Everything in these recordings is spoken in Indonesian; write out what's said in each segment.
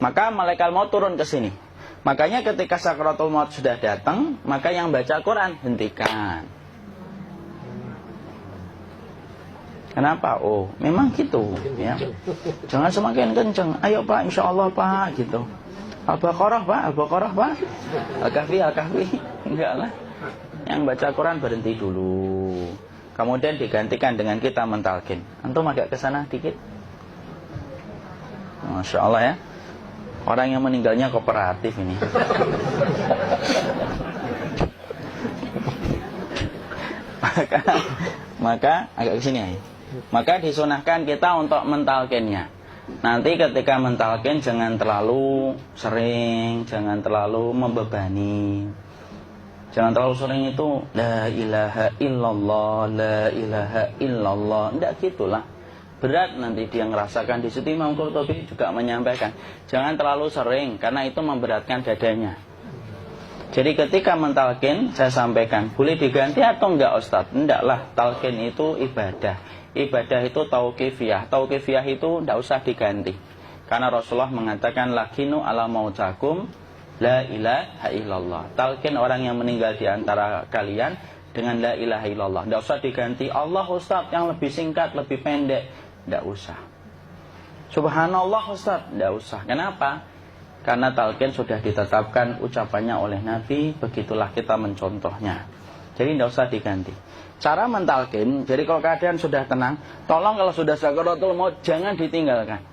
Maka malaikat maut turun ke sini. Makanya ketika sakaratul maut sudah datang, maka yang baca Quran hentikan. Kenapa? Oh, memang gitu ya. Jangan semakin kenceng. Ayo Pak, insya Allah Pak, gitu. Al-Baqarah Pak, Al-Baqarah Pak. Al-Kahfi, Al-Kahfi. Enggak lah. Yang baca Quran berhenti dulu. Kemudian digantikan dengan kita mentalkin. Antum agak ke sana dikit. Masya Allah ya. Orang yang meninggalnya kooperatif ini. maka agak ke sini ya. Maka disunahkan kita untuk mentalkinnya. Nanti ketika mentalkin jangan terlalu sering, jangan terlalu membebani. Jangan terlalu sering itu la ilaha illallah, la ilaha illallah. Tidak gitulah. Berat nanti dia ngerasakan. Di situ Imam Qurtubi juga menyampaikan, jangan terlalu sering karena itu memberatkan dadanya. Jadi ketika mentalkin saya sampaikan, boleh diganti atau enggak Ustaz? Enggaklah, talkin itu ibadah. Ibadah itu tauqifiyah. Tauqifiyah itu enggak usah diganti. Karena Rasulullah mengatakan lakinu ala mautakum la ilaha illallah. Talkin orang yang meninggal di antara kalian dengan la ilaha illallah. Enggak usah diganti Allah Ustaz yang lebih singkat, lebih pendek. Enggak usah. Subhanallah Ustaz, enggak usah. Kenapa? Karena talqin sudah ditetapkan ucapannya oleh Nabi, begitulah kita mencontohnya. Jadi tidak usah diganti. Cara mentalqin, jadi kalau keadaan sudah tenang, tolong kalau sudah sakaratul maut jangan ditinggalkan.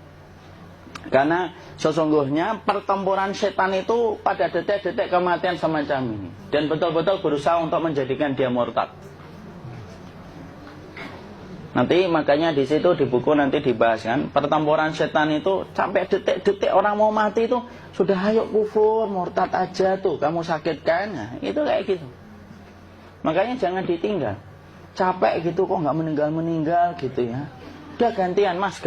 Karena sesungguhnya pertempuran setan itu pada detik-detik kematian semacam ini. Dan betul-betul berusaha untuk menjadikan dia murtad. Nanti makanya di situ di buku nanti dibahas kan, pertempuran setan itu sampai detik-detik orang mau mati itu sudah ayo kufur, murtad aja tuh, kamu sakit kan? Nah, itu kayak gitu. Makanya jangan ditinggal. Capek gitu kok nggak meninggal gitu ya. Udah gantian mas.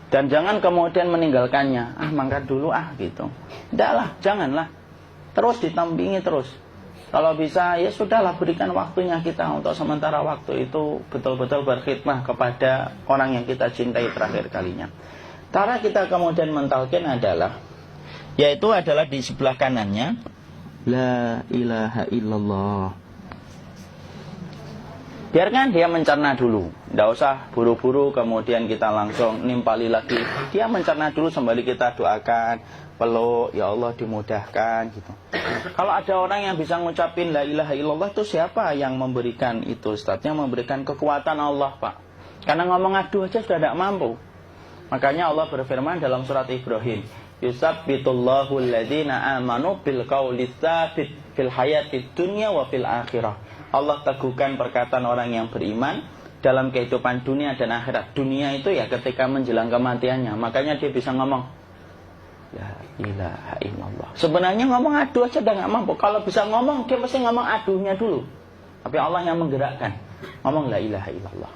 Dan jangan kemudian meninggalkannya. Mangkat dulu gitu. Tidaklah, janganlah. Terus ditampingi terus. Kalau bisa ya sudahlah, berikan waktunya kita untuk sementara waktu itu betul-betul berkhidmah kepada orang yang kita cintai terakhir kalinya. Cara kita kemudian mentalkin adalah, yaitu adalah di sebelah kanannya la ilaha illallah. Biarkan dia mencerna dulu. Tidak usah buru-buru kemudian kita langsung nimpali lagi. Dia mencerna dulu sembari kita doakan, peluk, ya Allah dimudahkan gitu. Kalau ada orang yang bisa ngucapin la ilaha illallah itu siapa yang memberikan itu Ustaz? Yang memberikan kekuatan Allah Pak. Karena ngomong aduh aja sudah tidak mampu. Makanya Allah berfirman dalam surat Ibrahim, yusabbitullahu alladhina amanu bil qawli tsabit fil hayatid dunya wa fil akhirah. Allah teguhkan perkataan orang yang beriman dalam kehidupan dunia dan akhirat. Dunia itu ya ketika menjelang kematiannya. Makanya dia bisa ngomong la ilaha illallah. Sebenarnya ngomong aduh aja udah gak mampu. Kalau bisa ngomong, dia pasti ngomong aduhnya dulu. Tapi Allah yang menggerakkan. Ngomong la ilaha illallah.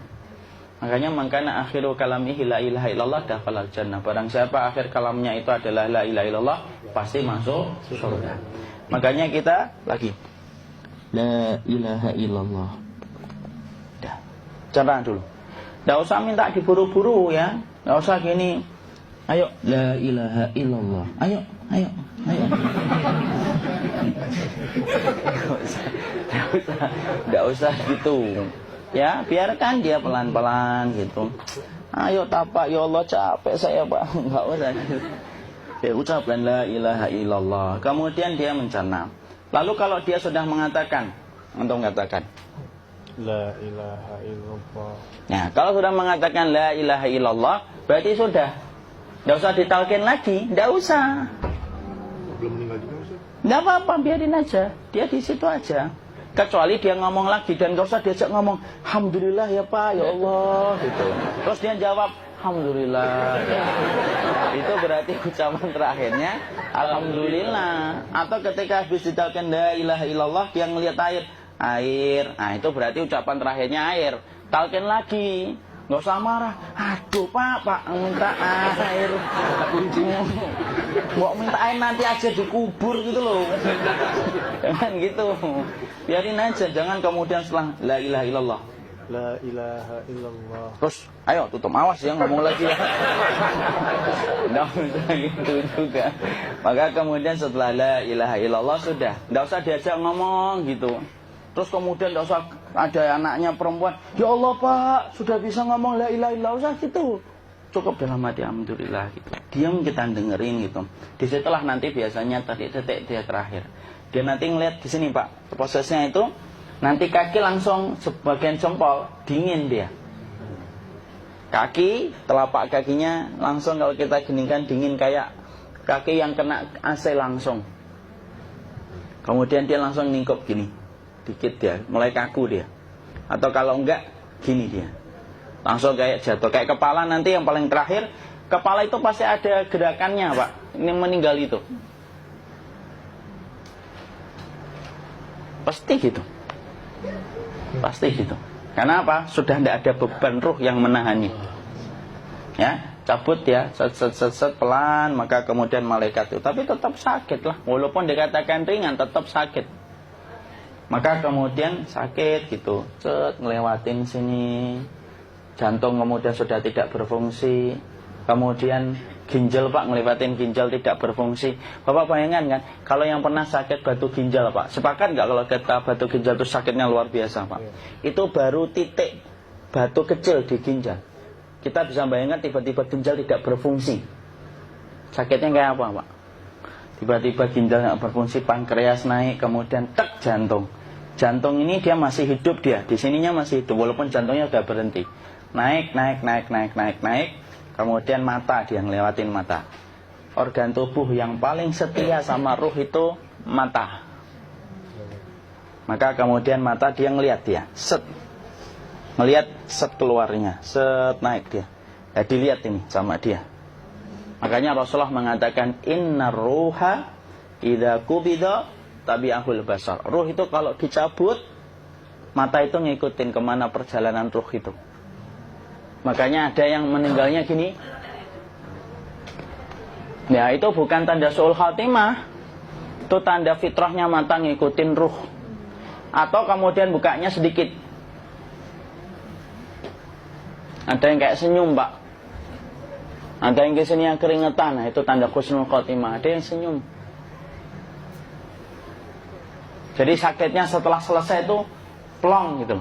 Makanya mangkana akhiru kalamihi la ilaha illallah dakhalal jannah. Barang siapa akhir kalamnya itu adalah la ilaha illallah, pasti masuk surga. Makanya kita lagi la ilaha illallah. Dah. Cerna dulu. Tidak usah minta diburu-buru ya. Tidak usah gini. Ayo la ilaha illallah. Ayo. Tidak usah gitu. Ya, biarkan dia pelan-pelan gitu. Ayo tapak, ya Allah capek saya Pak. Enggak usah gitu. Dia ucapkan la ilaha illallah. Kemudian dia mencerna. Lalu kalau dia sudah mengatakan, untuk mengatakan la ilaha illallah. Nah, kalau sudah mengatakan la ilaha illallah, berarti sudah. Tidak usah ditalkin lagi, tidak usah. Belum meninggal juga Ustaz? Tidak apa-apa, biarin aja. Dia di situ aja. Kecuali dia ngomong lagi dan gak usah diajak ngomong alhamdulillah ya Pak, ya Allah gitu. Terus dia jawab alhamdulillah. Itu berarti ucapan terakhirnya alhamdulillah. Atau ketika habis ditalkin la ilaha illallah, dia ngelihat air. Nah, itu berarti ucapan terakhirnya air. Talkin lagi. Nggak usah marah. Aduh Pak minta air. Mau minta air nanti aja dikubur gitu loh. Jangan gitu. Biarin aja. Jangan kemudian setelah la ilaha illallah La ilaha illallah. Terus, ayo tutup, awas ya ngomong lagi ya. Nggak usah gitu juga. Maka kemudian setelah la ilaha illallah sudah, nggak usah diajak ngomong gitu. Terus kemudian nggak usah ada anaknya perempuan, ya Allah Pak, sudah bisa ngomong la ilaha illallah, usah gitu. Cukup dalam hati alhamdulillah gitu. Diam kita dengerin gitu. Disitulah nanti biasanya detik dia terakhir. Dia nanti ngeliat di sini Pak, prosesnya itu nanti kaki langsung sebagian jempol dingin dia. Kaki, telapak kakinya langsung kalau kita geningkan dingin kayak kaki yang kena AC langsung. Kemudian dia langsung ningkup gini, dikit dia, mulai kaku dia. Atau kalau enggak, gini dia. Langsung kayak jatuh, kayak kepala nanti yang paling terakhir. Kepala itu pasti ada gerakannya Pak, ini meninggal itu. Pasti gitu. Pasti gitu. Karena apa? Sudah tidak ada beban ruh yang menahannya. Ya, cabut ya, set pelan, maka kemudian malaikat itu. Tapi tetap sakit lah. Walaupun dikatakan ringan, tetap sakit. Maka kemudian sakit gitu. Ngelewatin sini. Jantung kemudian sudah tidak berfungsi. Kemudian ginjal Pak, ngelewatin ginjal tidak berfungsi. Bapak bayangkan kan, kalau yang pernah sakit batu ginjal Pak, sepakat nggak kalau kata batu ginjal itu sakitnya luar biasa Pak? Itu baru titik batu kecil di ginjal. Kita bisa bayangkan tiba-tiba ginjal tidak berfungsi. Sakitnya kayak apa Pak? Tiba-tiba ginjal nggak berfungsi, pankreas naik, kemudian tek jantung. Jantung ini dia masih hidup dia, di sininya masih hidup walaupun jantungnya sudah berhenti. Naik. Kemudian mata, dia ngelewatin mata. Organ tubuh yang paling setia sama ruh itu mata. Maka kemudian mata dia ngelihat dia, set. Ngelihat set keluarnya, set naik dia. Ya dilihat ini sama dia. Makanya Rasulullah mengatakan innar ruha idza qubida tabi'ahul basar. Ruh itu kalau dicabut, mata itu ngikutin kemana perjalanan ruh itu. Makanya ada yang meninggalnya gini. Ya itu bukan tanda su'ul khatimah. Itu tanda fitrahnya mata ngikutin ruh. Atau kemudian bukanya sedikit. Ada yang kayak senyum Pak. Ada yang kesini yang keringetan. Nah itu tanda husnul khatimah. Ada yang senyum. Jadi sakitnya setelah selesai itu plong gitu.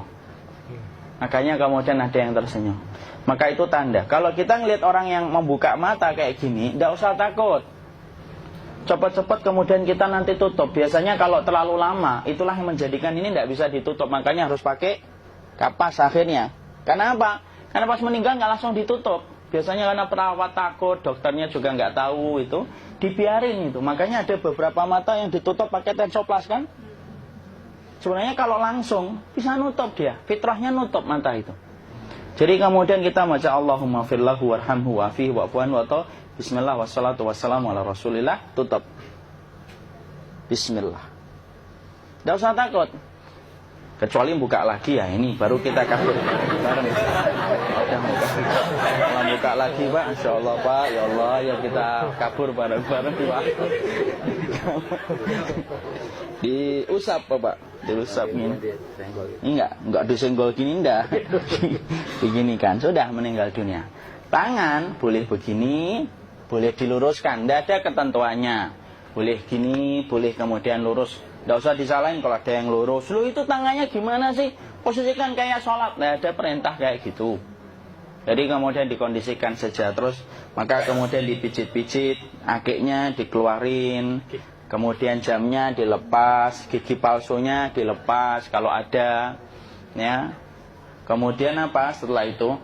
Makanya kemudian ada yang tersenyum. Maka itu tanda. Kalau kita ngelihat orang yang membuka mata kayak gini, tidak usah takut. Cepat-cepat kemudian kita nanti tutup. Biasanya kalau terlalu lama, itulah yang menjadikan ini tidak bisa ditutup. Makanya harus pakai kapas akhirnya. Karena apa? Karena pas meninggal nggak langsung ditutup. Biasanya karena perawat takut, dokternya juga nggak tahu itu, dibiarin itu. Makanya ada beberapa mata yang ditutup pakai tensoplas kan? Sebenarnya kalau langsung bisa nutup dia, fitrahnya nutup mata itu. Jadi kemudian kita baca Allahumma firlahu warhamhu wa'afihi wa'fu'an wa ta bismillah wassalatu wassalamu ala rasulillah, tutup. Bismillah. Tidak usah takut. Kecuali buka lagi ya, ini baru kita kabur bareng. Kalau buka lagi Pak, Insya Allah Pak, ya Allah ya kita kabur bareng-bareng Pak. Diusap Pak, diusap ini. Enggak disenggol gini enggak. Begini kan, sudah meninggal dunia. Tangan boleh begini, boleh diluruskan, tidak ada ketentuannya. Boleh gini, boleh kemudian lurus. Tidak usah disalahin kalau ada yang lurus. Lu itu tangannya gimana sih? Posisikan kayak sholat. Tidak ada perintah kayak gitu. Jadi kemudian dikondisikan saja. Terus maka kemudian dipijit-pijit, akiknya dikeluarin. Kemudian jamnya dilepas, gigi palsunya dilepas kalau ada. Ya. Kemudian apa setelah itu?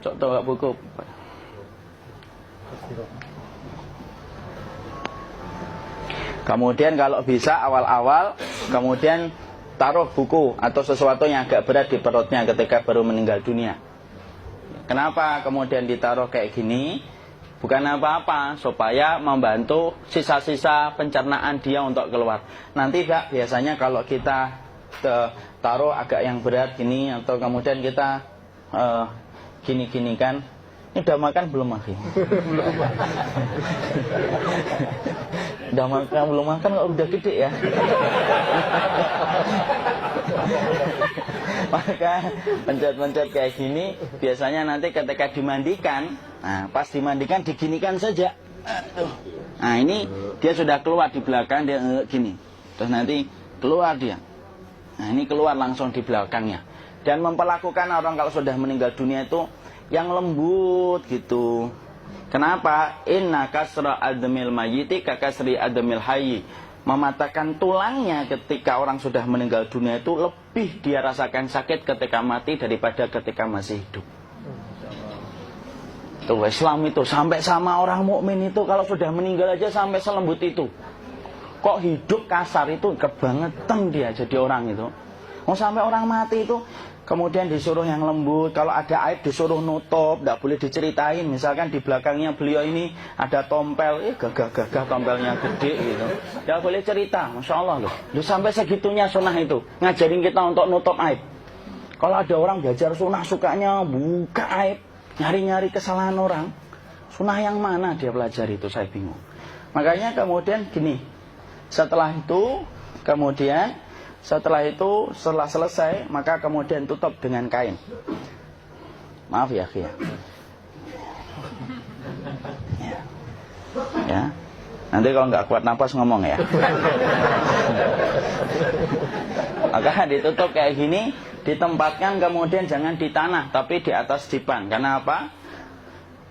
Coba buku. Kemudian kalau bisa awal-awal, kemudian taruh buku atau sesuatu yang agak berat di perutnya ketika baru meninggal dunia. Kenapa kemudian ditaruh kayak gini? Bukan apa-apa, supaya membantu sisa-sisa pencernaan dia untuk keluar. Nanti Pak, biasanya kalau kita taruh agak yang berat gini, atau kemudian kita gini-gini kan, ini udah makan belum Maki? Udah makan belum makan kok udah gede ya. Maka pencet-pencet kayak gini biasanya nanti ketika dimandikan, nah pas dimandikan diginikan saja. Nah ini dia sudah keluar di belakang, dia gini, terus nanti keluar dia. Nah ini keluar langsung di belakangnya. Dan memperlakukan orang kalau sudah meninggal dunia itu yang lembut gitu. Kenapa? Inna kasra admil mayyiti ka kasri admil hayyi. Mematahkan tulangnya ketika orang sudah meninggal dunia itu lebih dia rasakan sakit ketika mati daripada ketika masih hidup. Tuh Islam itu sampai sama orang mukmin itu kalau sudah meninggal aja sampai selembut itu. Kok hidup kasar itu kebangetan dia jadi orang itu. Mau sampai orang mati itu kemudian disuruh yang lembut, kalau ada aib disuruh nutup, tidak boleh diceritain. Misalkan di belakangnya beliau ini ada tompel, gagah-gagah tompelnya gede gitu, tidak boleh cerita. Masya Allah loh, sampai segitunya sunnah itu ngajarin kita untuk nutup aib. Kalau ada orang belajar sunnah sukanya buka aib, nyari-nyari kesalahan orang, sunnah yang mana dia pelajari itu, saya bingung. Makanya kemudian gini, setelah selesai, maka kemudian tutup dengan kain. Maaf ya, ya. Ya. Nanti kalau nggak kuat napas ngomong ya. Maka ditutup kayak gini, ditempatkan kemudian jangan di tanah, tapi di atas dipan. Karena apa?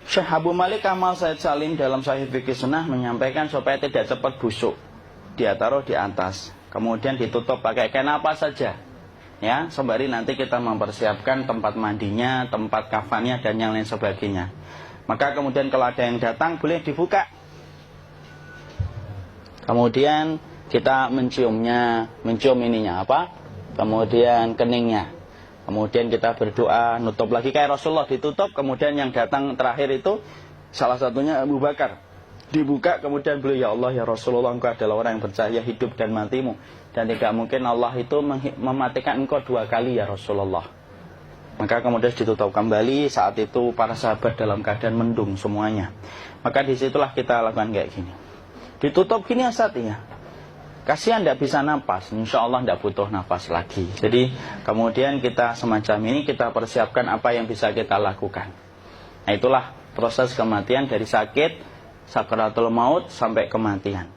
Syekh Abu Malik Kamal Said Salim dalam Sahih Fikih Sunnah menyampaikan supaya tidak cepat busuk. Dia taruh di atas. Kemudian ditutup pakai kain apa saja, ya, sembari nanti kita mempersiapkan tempat mandinya, tempat kafannya dan yang lain sebagainya. Maka kemudian kalau ada yang datang boleh dibuka. Kemudian kita mencium ininya apa? Kemudian keningnya. Kemudian kita berdoa, nutup lagi kayak Rasulullah ditutup. Kemudian yang datang terakhir itu salah satunya Abu Bakar. Dibuka kemudian beliau, ya Allah ya Rasulullah, engkau adalah orang yang percaya hidup dan matimu, dan tidak mungkin Allah itu mematikan engkau 2 kali ya Rasulullah. Maka kemudian ditutup kembali. Saat itu para sahabat dalam keadaan mendung semuanya. Maka disitulah kita lakukan kayak gini. Ditutup gini asatinya. Kasihan tidak bisa nafas, insya Allah tidak butuh nafas lagi. Jadi kemudian kita semacam ini kita persiapkan apa yang bisa kita lakukan. Nah itulah proses kematian dari sakit, sakaratul maut sampai kematian.